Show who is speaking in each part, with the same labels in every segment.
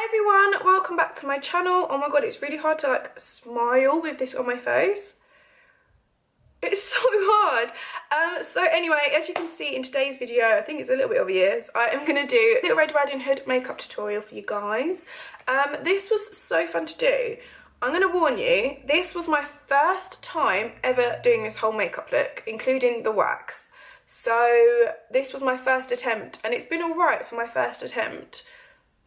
Speaker 1: everyone, welcome back to my channel. Oh my god, it's really hard to like smile with this on my face. It's so hard. So anyway, as you can see in today's video, I think it's a little bit obvious, I am going to do a Little Red Riding Hood makeup tutorial for you guys. This was so fun to do. I'm going to warn you, this was my first time ever doing this whole makeup look, including the wax. So this was my first attempt, and it's been alright for my first attempt.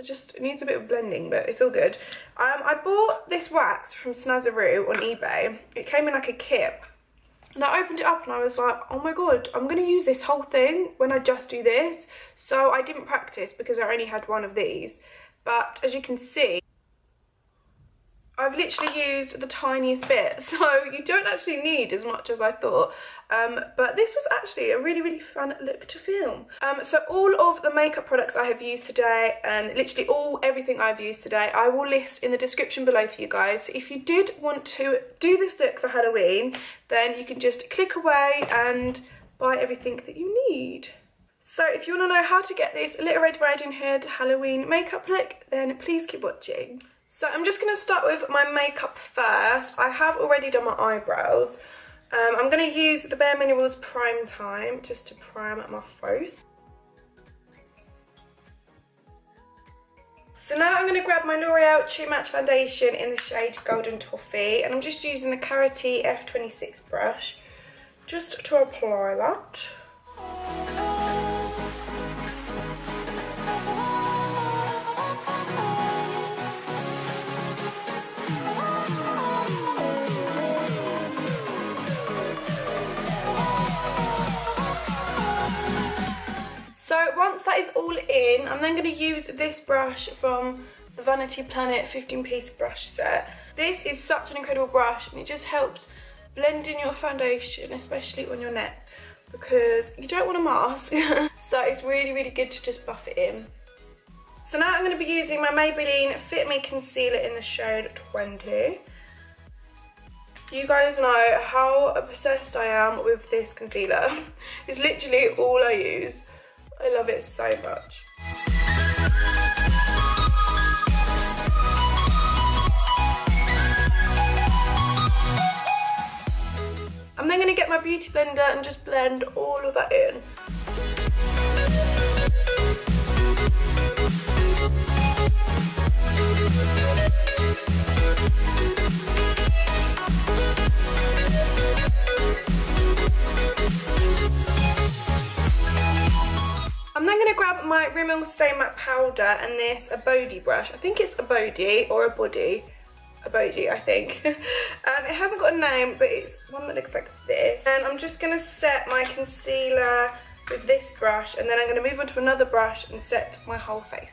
Speaker 1: It needs a bit of blending, but it's all good. I bought this wax from Snazaroo on eBay. It came in like a kit. And I opened it up and I was like, oh my god, I'm going to use this whole thing when I just do this. So I didn't practice because I only had one of these. But as you can see, I've literally used the tiniest bit, so you don't actually need as much as I thought. But this was actually a really fun look to film. So all of the makeup products I have used today, and literally everything I've used today, I will list in the description below for you guys. So if you did want to do this look for Halloween, then you can just click away and buy everything that you need. So if you want to know how to get this Little Red Riding Hood Halloween makeup look, then please keep watching. So I'm just going to start with my makeup first. I have already done my eyebrows. I'm going to use the Bare Minerals Prime Time just to prime my face. So now I'm going to grab my L'Oreal True Match Foundation in the shade Golden Toffee, and I'm just using the Carity F26 brush just to apply that. So once that is all in, I'm then going to use this brush from the Vanity Planet 15-piece brush set. This is such an incredible brush, and it just helps blend in your foundation, especially on your neck, because you don't want a mask. So it's really good to just buff it in. So now I'm going to be using my Maybelline Fit Me Concealer in the shade 20. You guys know how obsessed I am with this concealer. It's literally all I use. I love it so much. I'm then going to get my beauty blender and just blend all of that in. I'm then going to grab my Rimmel Stay Matte Powder and this Abode brush. I think it's Abode or a body. Abode, I think. It hasn't got a name, but it's one that looks like this. And I'm just going to set my concealer with this brush, and then I'm going to move on to another brush and set my whole face.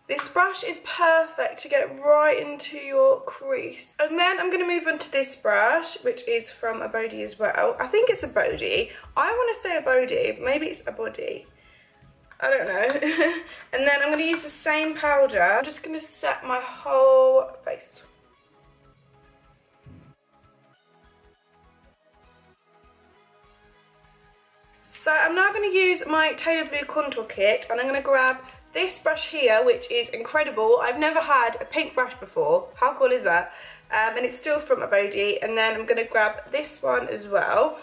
Speaker 1: This brush is perfect to get right into your crease. And then I'm going to move on to this brush, which is from Abode as well. I think it's Abode. I want to say Abode, but maybe it's Abode. I don't know. And then I'm going to use the same powder. I'm just going to set my whole face. So I'm now going to use my Taylor Blue Contour Kit, and I'm going to grab this brush here, which is incredible. I've never had a pink brush before. How cool is that? And it's still from Abode. And then I'm going to grab this one as well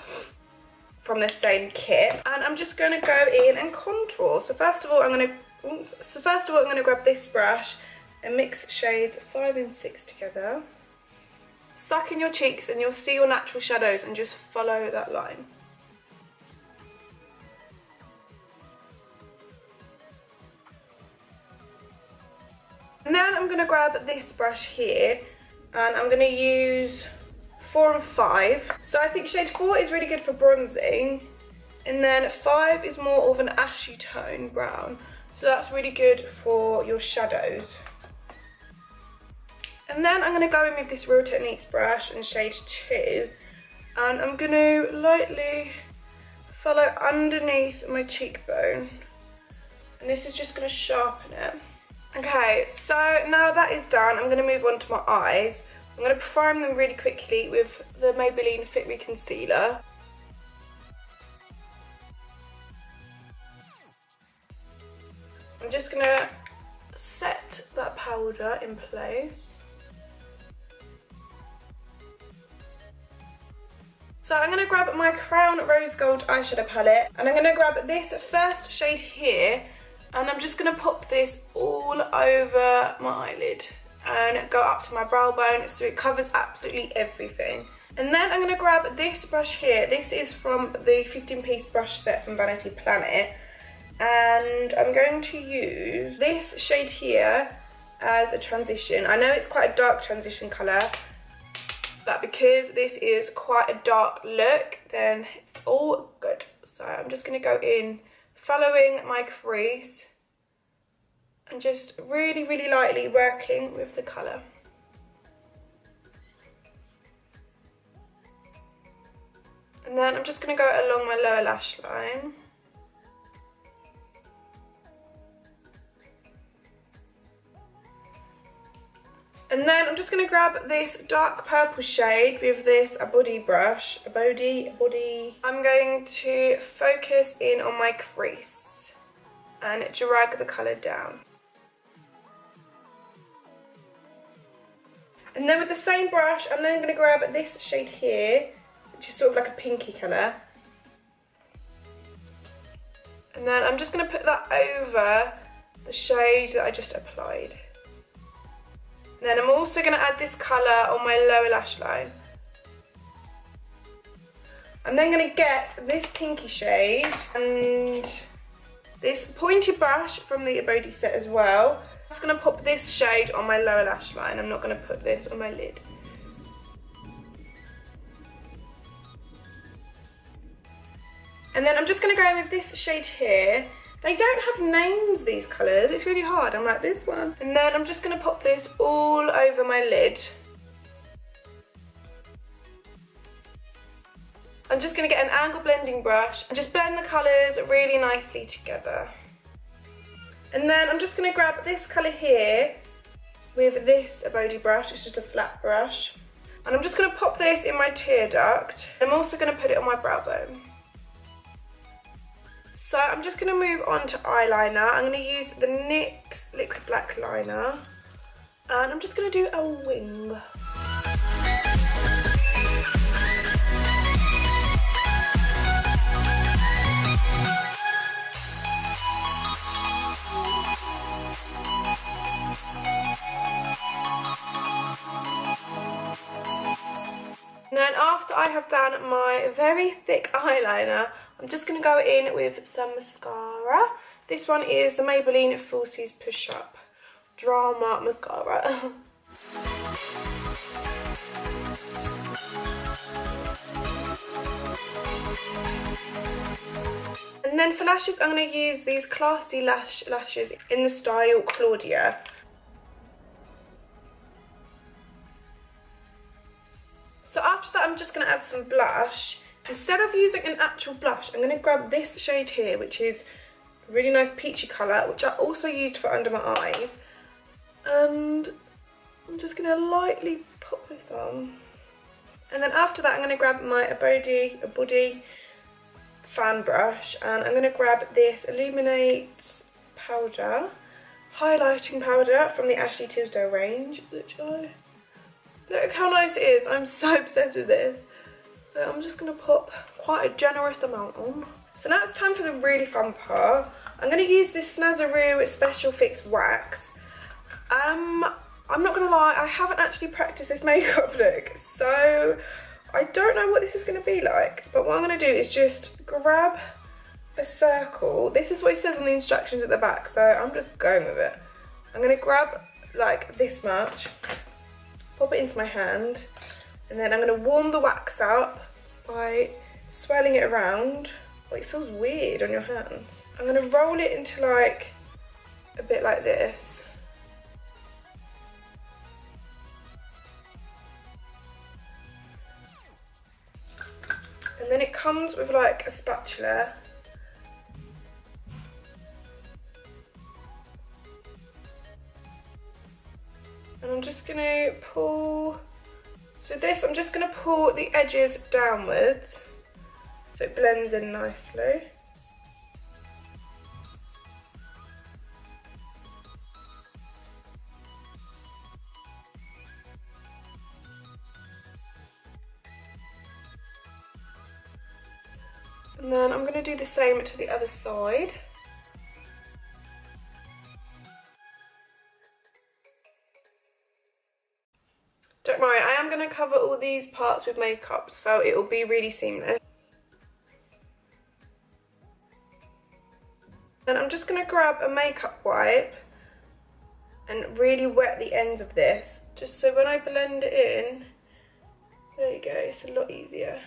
Speaker 1: from the same kit. And I'm just going to go in and contour. So first of all, I'm going to grab this brush and mix shades 5 and 6 together. Suck in your cheeks and you'll see your natural shadows, and just follow that line. And then I'm going to grab this brush here, and I'm going to use 4 and 5. So I think shade 4 is really good for bronzing, and then 5 is more of an ashy tone brown. So that's really good for your shadows. And then I'm going to go in with this Real Techniques brush in shade 2, and I'm going to lightly follow underneath my cheekbone. And this is just going to sharpen it. Okay, so now that is done, I'm going to move on to my eyes. I'm going to prime them really quickly with the Maybelline Fit Me Concealer. I'm just going to set that powder in place. So I'm going to grab my Crown Rose Gold eyeshadow palette and I'm going to grab this first shade here and I'm just going to pop this all over my eyelid and go up to my brow bone so it covers absolutely everything. And then I'm going to grab this brush here. This is from the 15-piece brush set from Vanity Planet and I'm going to use this shade here as a transition. I know it's quite a dark transition colour, but because this is quite a dark look, then it's all good. So I'm just going to go in following my crease and just really, really lightly working with the colour. And then I'm just going to go along my lower lash line. And then I'm just going to grab this dark purple shade with this body brush, I'm going to focus in on my crease and drag the colour down. And then with the same brush, I'm then going to grab this shade here, which is sort of like a pinky colour. And then I'm just going to put that over the shade that I just applied. And then I'm also going to add this colour on my lower lash line. I'm then going to get this pinky shade and this pointed brush from the Abode set as well. I'm just going to pop this shade on my lower lash line. I'm not going to put this on my lid. And then I'm just going to go in with this shade here. They don't have names, these colours. It's really hard. I'm like, this one. And then I'm just going to pop this all over my lid. I'm just going to get an angle blending brush and just blend the colours really nicely together. And then I'm just going to grab this colour here with this Abode brush. It's just a flat brush. And I'm just going to pop this in my tear duct. I'm also going to put it on my brow bone. So I'm just going to move on to eyeliner. I'm going to use the NYX Liquid Black Liner. And I'm just going to do a wing. And then after I have done my very thick eyeliner, I'm just going to go in with some mascara. This one is the Maybelline Falsies Push Up Drama Mascara. And then for lashes, I'm going to use these Classy lashes in the style Claudia. So after that, I'm just going to add some blush. Instead of using an actual blush, I'm going to grab this shade here, which is a really nice peachy colour, which I also used for under my eyes. And I'm just going to lightly put this on. And then after that, I'm going to grab my Abode fan brush, and I'm going to grab this Illuminate powder, highlighting powder from the Ashley Tisdale range, which look how nice it is. I'm so obsessed with this. So I'm just going to pop quite a generous amount on. So now it's time for the really fun part. I'm going to use this Snazaroo Special Fix Wax. I'm not going to lie, I haven't actually practiced this makeup look, so I don't know what this is going to be like. But what I'm going to do is just grab a circle. This is what it says on the instructions at the back, so I'm just going with it. I'm going to grab like this much, pop it into my hand, and then I'm going to warm the wax up by swirling it around. Oh, it feels weird on your hands. I'm going to roll it into like a bit like this. And then it comes with like a spatula. And I'm just going to pull, so this I'm just going to pull the edges downwards so it blends in nicely. And then I'm going to do the same to the other side. Don't worry, I am going to cover all these parts with makeup, so it will be really seamless. And I'm just going to grab a makeup wipe and really wet the ends of this, just so when I blend it in, there you go, it's a lot easier.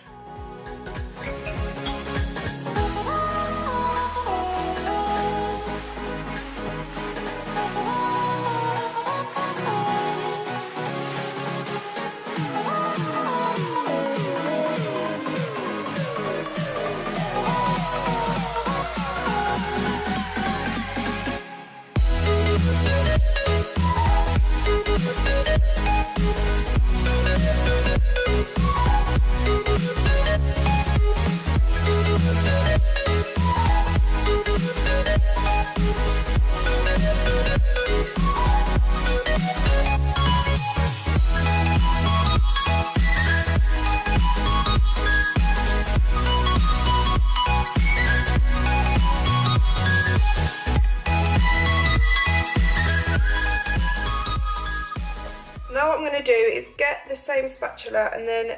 Speaker 1: Now what I'm going to do is get the same spatula and then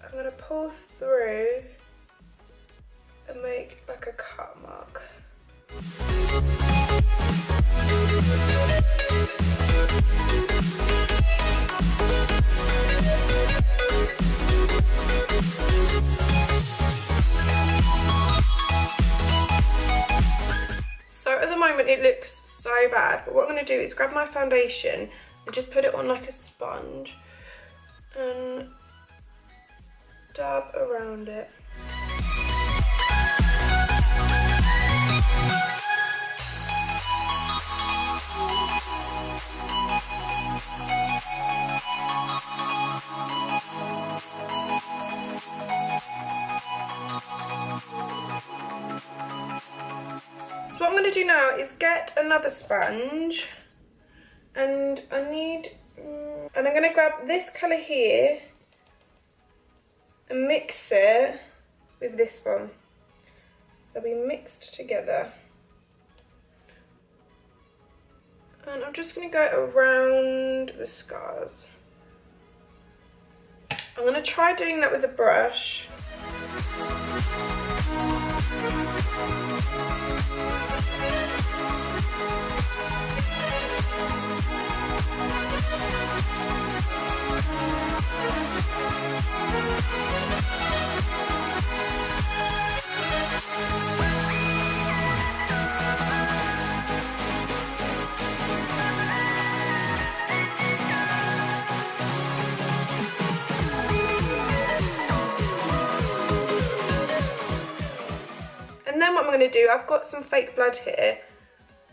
Speaker 1: I'm going to pull through and make like a cut mark. So at the moment it looks so bad, but what I'm going to do is grab my foundation and just put it on like a sponge and dab around it. So what I'm going to do now is get another sponge and I need, and I'm going to grab this colour here and mix it with this one. They'll be mixed together. And I'm just going to go around the scars. I'm going to try doing that with a brush. And then what I'm going to do, I've got some fake blood here,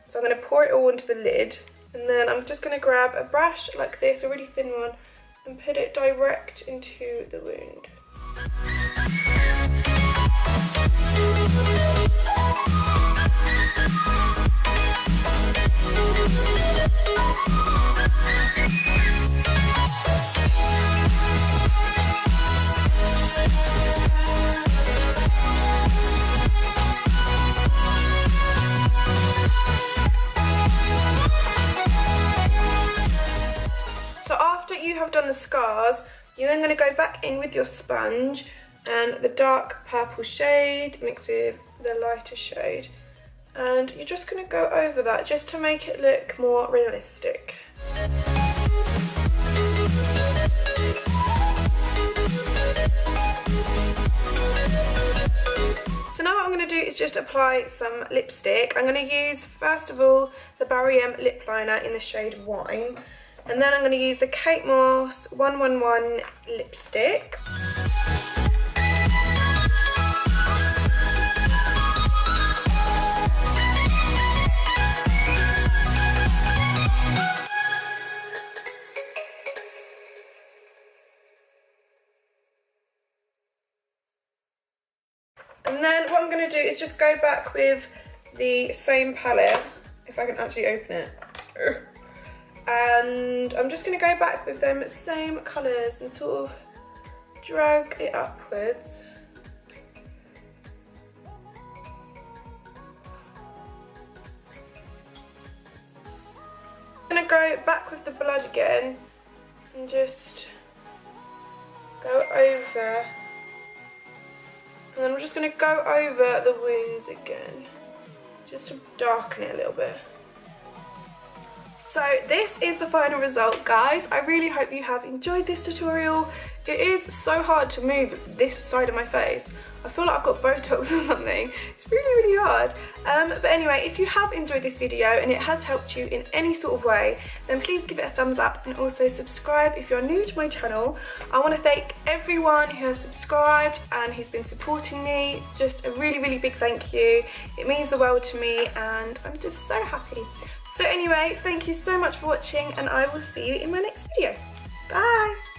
Speaker 1: so I'm going to pour it all into the lid, and then I'm just going to grab a brush like this, a really thin one, and put it direct into the wound. You have done the scars, you're then going to go back in with your sponge and the dark purple shade mixed with the lighter shade, and you're just going to go over that just to make it look more realistic. So now what I'm going to do is just apply some lipstick. I'm going to use first of all the Barry M lip liner in the shade Wine. And then I'm going to use the Kate Moss 111 lipstick. And then what I'm going to do is just go back with the same palette, if I can actually open it. And I'm just going to go back with them same colours and sort of drag it upwards. I'm going to go back with the blood again and just go over. And then I'm just going to go over the wounds again, just to darken it a little bit. So this is the final result, guys. I really hope you have enjoyed this tutorial. It is so hard to move this side of my face. I feel like I've got Botox or something. It's really, really hard. But anyway, if you have enjoyed this video and it has helped you in any sort of way, then please give it a thumbs up and also subscribe if you're new to my channel. I want to thank everyone who has subscribed and who's been supporting me. Just a really, really big thank you. It means the world to me and I'm just so happy. So anyway, thank you so much for watching and I will see you in my next video. Bye!